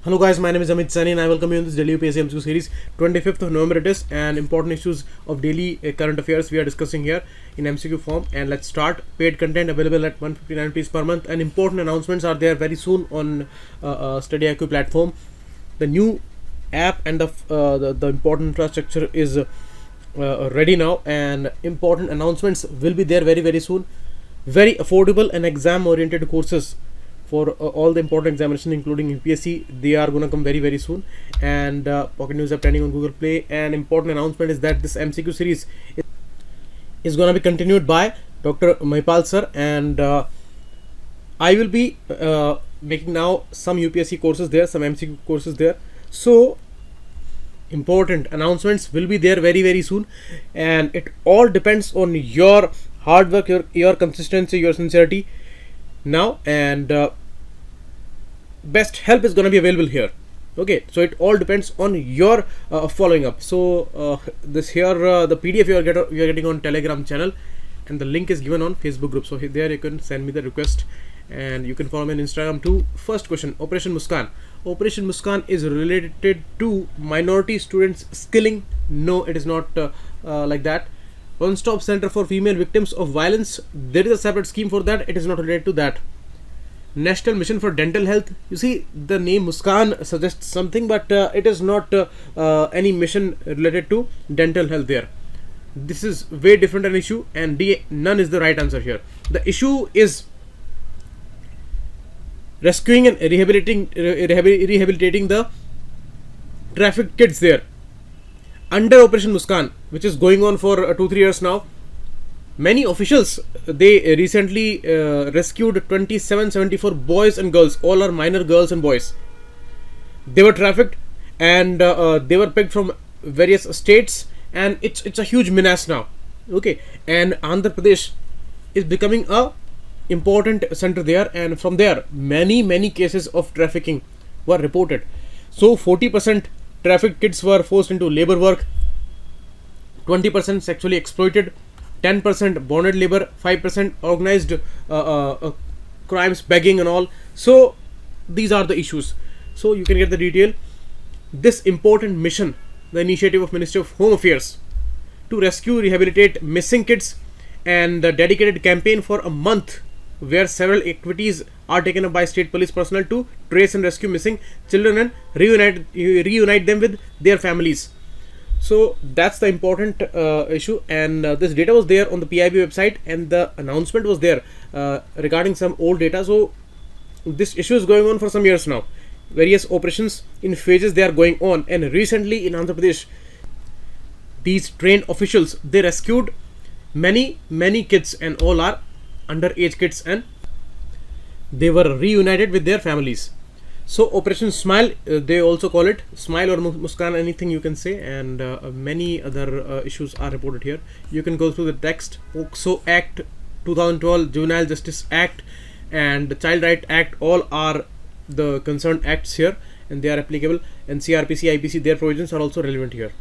Hello guys, my name is Amit Sani and I welcome you in this daily UPSC MCQ series. 25th of November it is, and important issues of daily current affairs we are discussing here in MCQ form. And let's start. Paid content available at 159 rupees per month, and important announcements are there very soon on StudyIQ platform. The new app and the important infrastructure is ready now, and important announcements will be there very soon. Very affordable and exam oriented courses for all the important examinations including UPSC, they are gonna come very soon. And Pocket News app trending on Google Play. And important announcement is that this MCQ series is gonna be continued by Dr. Mahipal sir, and I will be making now some UPSC courses there, some MCQ courses there. So important announcements will be there very soon, and it all depends on your hard work, your consistency, your sincerity now. And best help is going to be available here. Okay, so it all depends on your following up. So this here the PDF you are getting on Telegram channel, and the link is given on Facebook group. So there you can send me the request, and you can follow me on Instagram too. First question: Operation Muskaan. Operation Muskaan is related to minority students skilling? No, it is not like that. One-stop center for female victims of violence, there is a separate scheme for that. It is not related to that. National Mission for Dental Health. You see, the name Muskaan suggests something, but it is not any mission related to dental health there. This is way different an issue, and D, none is the right answer here. The issue is rescuing and rehabilitating the trafficked kids there under Operation Muskaan, which is going on for 2-3 years now. Many officials, they recently rescued 2774 boys and girls. All are minor girls and boys. They were trafficked, and they were picked from various states, and it's a huge menace now. Okay, and Andhra Pradesh is becoming a important center there, and from there many cases of trafficking were reported. So 40% trafficked kids were forced into labor work, 20% sexually exploited, 10% bonded labor, 5% organized crimes, begging and all. So these are the issues. So you can get the detail. This important mission, the initiative of Ministry of Home Affairs to rescue, rehabilitate missing kids, and the dedicated campaign for a month where several activities are taken up by state police personnel to trace and rescue missing children and reunite them with their families. So that's the important issue, and this data was there on the PIB website, and the announcement was there regarding some old data. So this issue is going on for some years now. Various operations in phases they are going on, and recently in Andhra Pradesh, these trained officials, they rescued many kids, and all are underage kids, and they were reunited with their families. So Operation Smile, they also call it Smile or Muskaan, anything you can say, and many other issues are reported here. You can go through the text. POCSO Act 2012, Juvenile Justice Act, and the Child Right Act, all are the concerned acts here, and they are applicable. NCERT, IPC, their provisions are also relevant here.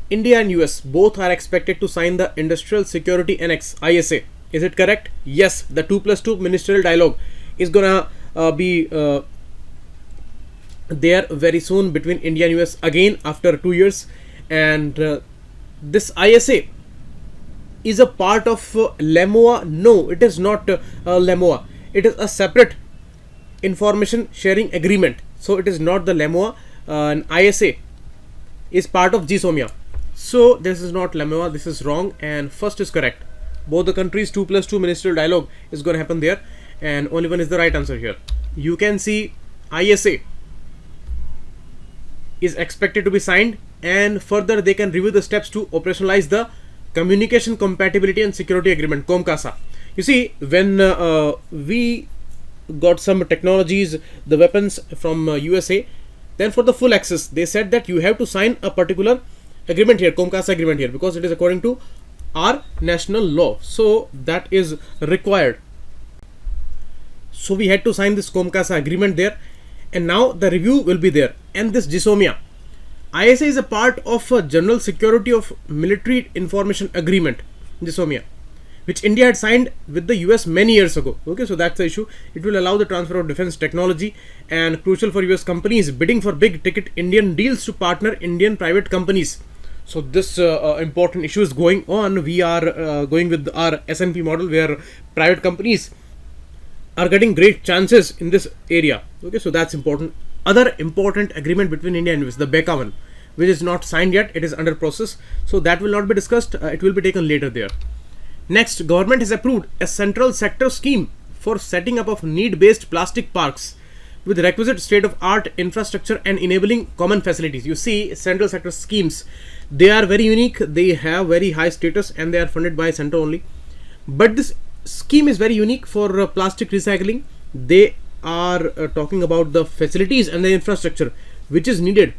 India and US both are expected to sign the Industrial Security Annex, ISA. Is it correct? Yes, the 2+2 ministerial dialogue is gonna be there very soon between India and US again after 2 years. And this ISA is a part of LEMOA. No, it is not LEMOA. It is a separate information sharing agreement. So it is not the LEMOA. And ISA is part of GSOMIA. So this is not LEMOA. This is wrong, and first is correct. Both the countries 2+2 ministerial dialogue is going to happen there, and only one is the right answer here. You can see ISA is expected to be signed, and further they can review the steps to operationalize the Communication Compatibility and Security Agreement, COMCASA. You see, when we got some technologies, the weapons from USA, then for the full access they said that you have to sign a particular agreement here, COMCASA agreement here, because it is according to our national law. So that is required. So we had to sign this COMCASA agreement there, and now the review will be there. And this GSOMIA, ISA is a part of a General Security of Military Information Agreement, GSOMIA, which India had signed with the US many years ago. Okay, so that's the issue. It will allow the transfer of defense technology and crucial for US companies bidding for big ticket Indian deals to partner Indian private companies. So this important issue is going on. We are going with our S&P model where private companies are getting great chances in this area. Okay, so that's important. Other important agreement between India and US, the BECA one, which is not signed yet, it is under process. So that will not be discussed. It will be taken later there. Next, government has approved a central sector scheme for setting up of need-based plastic parks with requisite state-of-art infrastructure and enabling common facilities. You see, central sector schemes, they are very unique, they have very high status, and they are funded by center only. But this scheme is very unique for plastic recycling. They are talking about the facilities and the infrastructure which is needed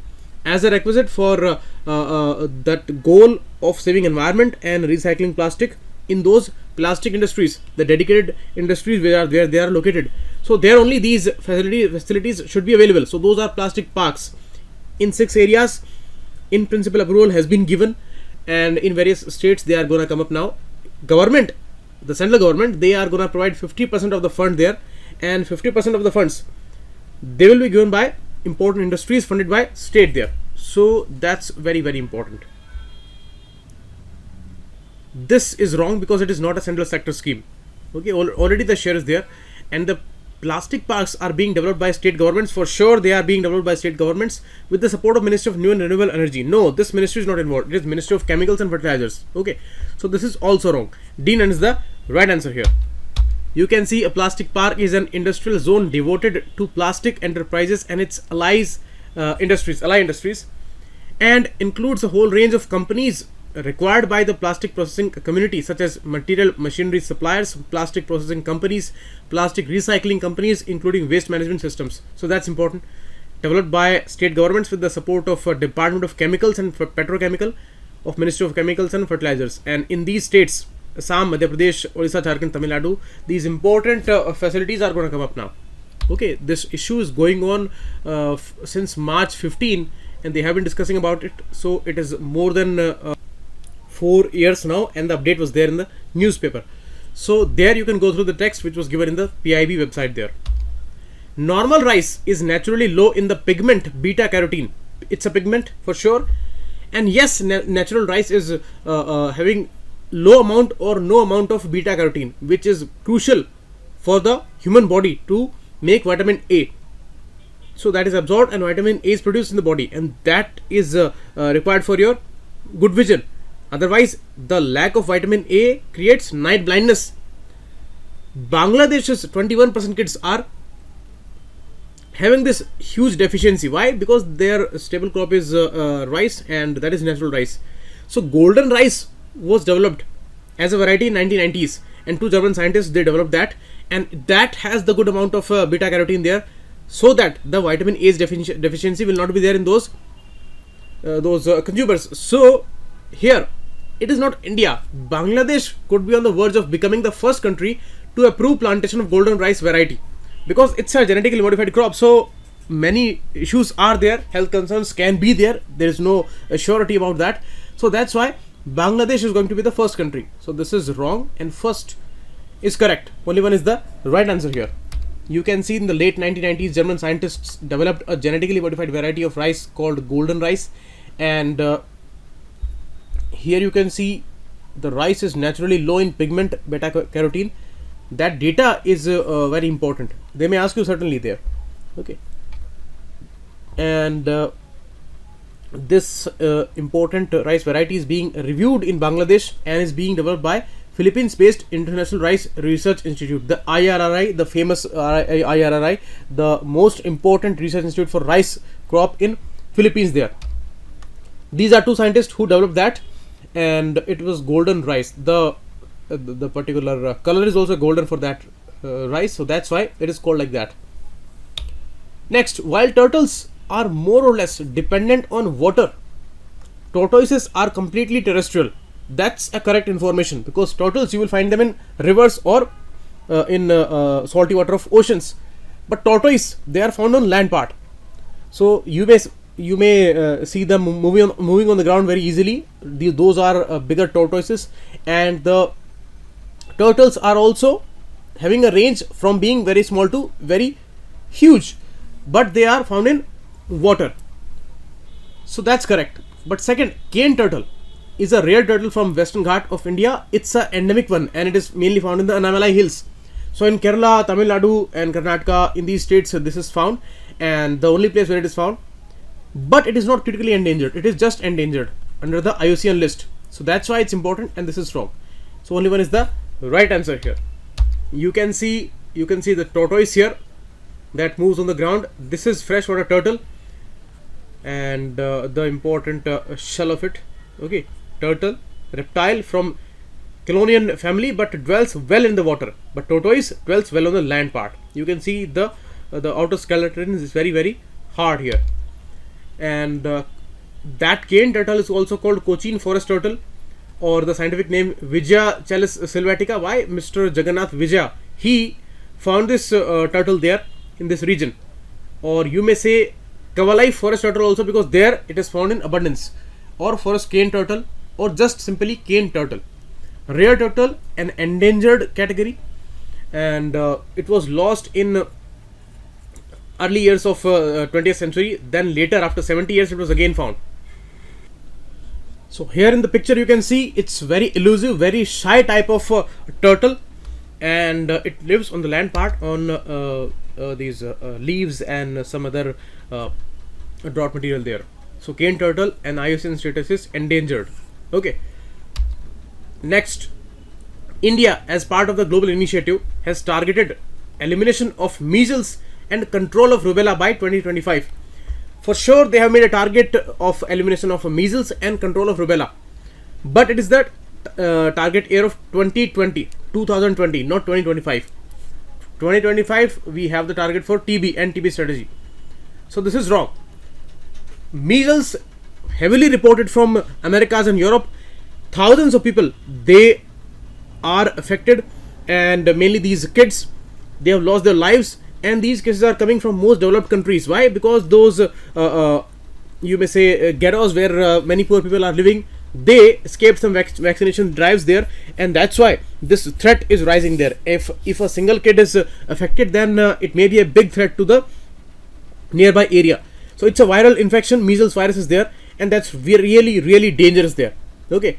as a requisite for that goal of saving environment and recycling plastic in those plastic industries, the dedicated industries where they are located. So there only these facilities should be available. So those are plastic parks in 6 areas. In principle, approval has been given, and in various states they are going to come up now. Government, the central government, they are going to provide 50% of the fund there, and 50% of the funds they will be given by important industries funded by state there. So that's very, very important. This is wrong because it is not a central sector scheme. Okay, already the share is there, and the plastic parks are being developed by state governments. For sure, they are being developed by state governments with the support of Ministry of New and Renewable Energy. No, this ministry is not involved. It is Ministry of Chemicals and Fertilizers. Okay, so this is also wrong. D9 is the right answer here. You can see a plastic park is an industrial zone devoted to plastic enterprises and its ally industries, and includes a whole range of companies required by the plastic processing community, such as material machinery suppliers, plastic processing companies, plastic recycling companies, including waste management systems. So that's important. Developed by state governments with the support of Department of Chemicals and Petrochemical of Ministry of Chemicals and Fertilizers. And in these states, Assam, Madhya Pradesh, Odisha, Jharkhand, Tamil Nadu, these important facilities are going to come up now. Okay, this issue is going on since March 15, and they have been discussing about it. So it is more than 4 years now, and the update was there in the newspaper. So there you can go through the text which was given in the PIB website there. Normal rice is naturally low in the pigment beta carotene. It's a pigment for sure, and yes, natural rice is having low amount or no amount of beta carotene, which is crucial for the human body to make vitamin A. So that is absorbed and vitamin A is produced in the body, and that is required for your good vision. Otherwise, the lack of vitamin A creates night blindness. Bangladesh's 21% kids are having this huge deficiency. Why? Because their staple crop is rice, and that is natural rice. So golden rice was developed as a variety in 1990s, and 2 German scientists, they developed that, and that has the good amount of beta carotene there, so that the vitamin A's deficiency will not be there in those consumers. So here, it is not India. Bangladesh could be on the verge of becoming the first country to approve plantation of golden rice variety, because it's a genetically modified crop. So many issues are there, health concerns can be there, there is no surety about that. So that's why Bangladesh is going to be the first country. So this is wrong, and first is correct. Only one is the right answer here. You can see in the late 1990s, German scientists developed a genetically modified variety of rice called golden rice, and here you can see the rice is naturally low in pigment beta carotene. That data is very important. They may ask you certainly there. Okay, and this important rice variety is being reviewed in Bangladesh and is being developed by Philippines-based International Rice Research Institute, the IRRI, the famous IRRI, the most important research institute for rice crop in Philippines there. These are 2 scientists who developed that, and it was golden rice. The particular color is also golden for that rice, so that's why it is called like that. Next, while turtles are more or less dependent on water, tortoises are completely terrestrial. That's a correct information, because turtles you will find them in rivers or in salty water of oceans, but tortoise, they are found on land part. So you may see them moving on the ground very easily. Those are bigger tortoises, and the turtles are also having a range from being very small to very huge, but they are found in water. So that's correct. But second, cane turtle is a rare turtle from Western Ghat of India. It's an endemic one and it is mainly found in the Annamalai Hills. So in Kerala, Tamil Nadu and Karnataka, in these states this is found, and the only place where it is found. But it is not critically endangered, it is just endangered under the IUCN list. So that's why it's important, and this is wrong. So only one is the right answer here. You can see the tortoise here that moves on the ground. This is freshwater turtle, and the important shell of it. Okay, turtle, reptile from Chelonian family, but dwells well in the water. But tortoise dwells well on the land part. You can see the outer skeleton is very, very hard here. And that cane turtle is also called Cochin forest turtle, or the scientific name Vijaya Chalis sylvatica. Why? Mr. Jagannath Vijaya, he found this turtle there in this region. Or you may say Kavalai forest turtle also, because there it is found in abundance. Or forest cane turtle, or just simply cane turtle. Rare turtle, an endangered category, and it was lost in early years of 20th century. Then later, after 70 years, it was again found. So here in the picture you can see it's very elusive, very shy type of turtle, and it lives on the land part on these leaves and some other drought material there. So cane turtle and IUCN status is endangered. Okay. Next, India as part of the global initiative has targeted elimination of measles and control of rubella by 2025. For sure they have made a target of elimination of measles and control of rubella, but it is that target year of 2020, not 2025. 2025 we have the target for TB and TB strategy. So this is wrong. Measles heavily reported from Americas and Europe. Thousands of people, they are affected, and mainly these kids, they have lost their lives, and these cases are coming from most developed countries. Why? Because those you may say ghettos where many poor people are living, they escaped some vaccination drives there, and that's why this threat is rising there. If a single kid is affected, then it may be a big threat to the nearby area. So it's a viral infection, measles virus is there, and that's really, really dangerous there. Okay.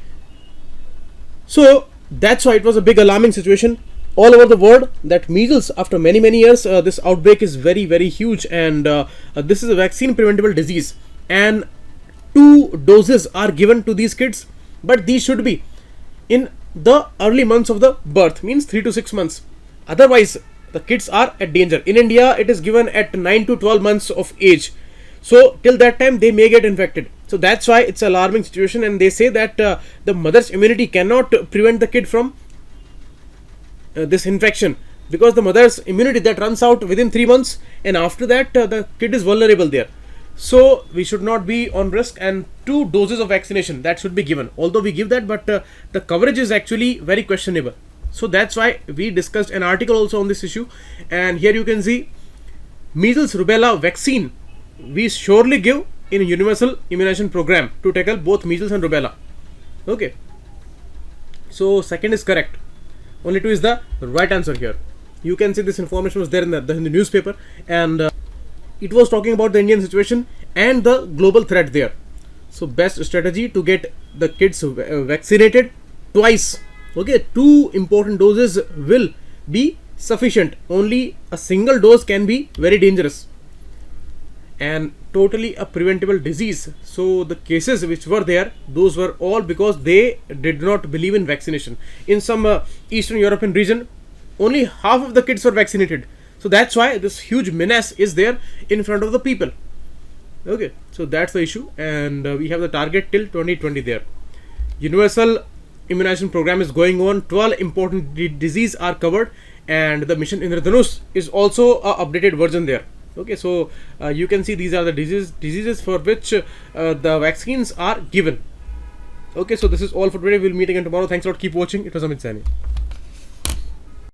So that's why it was a big alarming situation all over the world, that measles, after many years, this outbreak is very, very huge, and this is a vaccine preventable disease, and 2 doses are given to these kids, but these should be in the early months of the birth, means 3 to 6 months. Otherwise the kids are at danger. In India it is given at 9 to 12 months of age, so till that time they may get infected. So that's why it's an alarming situation, and they say that the mother's immunity cannot prevent the kid from this infection, because the mother's immunity that runs out within 3 months, and after that the kid is vulnerable there. So we should not be on risk, and 2 doses of vaccination that should be given, although we give that, but the coverage is actually very questionable. So that's why we discussed an article also on this issue, and here you can see measles rubella vaccine we surely give in a universal immunization program to tackle both measles and rubella. Okay, so second is correct. Only 2 is the right answer here. You can see this information was there in the newspaper, and it was talking about the Indian situation and the global threat there. So best strategy to get the kids vaccinated twice. Okay, 2 important doses will be sufficient. Only a single dose can be very dangerous and totally a preventable disease. So the cases which were there, those were all because they did not believe in vaccination. In some Eastern European region, only half of the kids were vaccinated. So that's why this huge menace is there in front of the people. Okay, so that's the issue, and we have the target till 2020 there. Universal immunization program is going on. 12 important diseases are covered, and the mission Indradhanush is also a updated version there. Okay, so you can see these are the diseases for which the vaccines are given. Okay, so this is all for today. We'll meet again tomorrow. Thanks a lot. Keep watching. It was Amit Sani.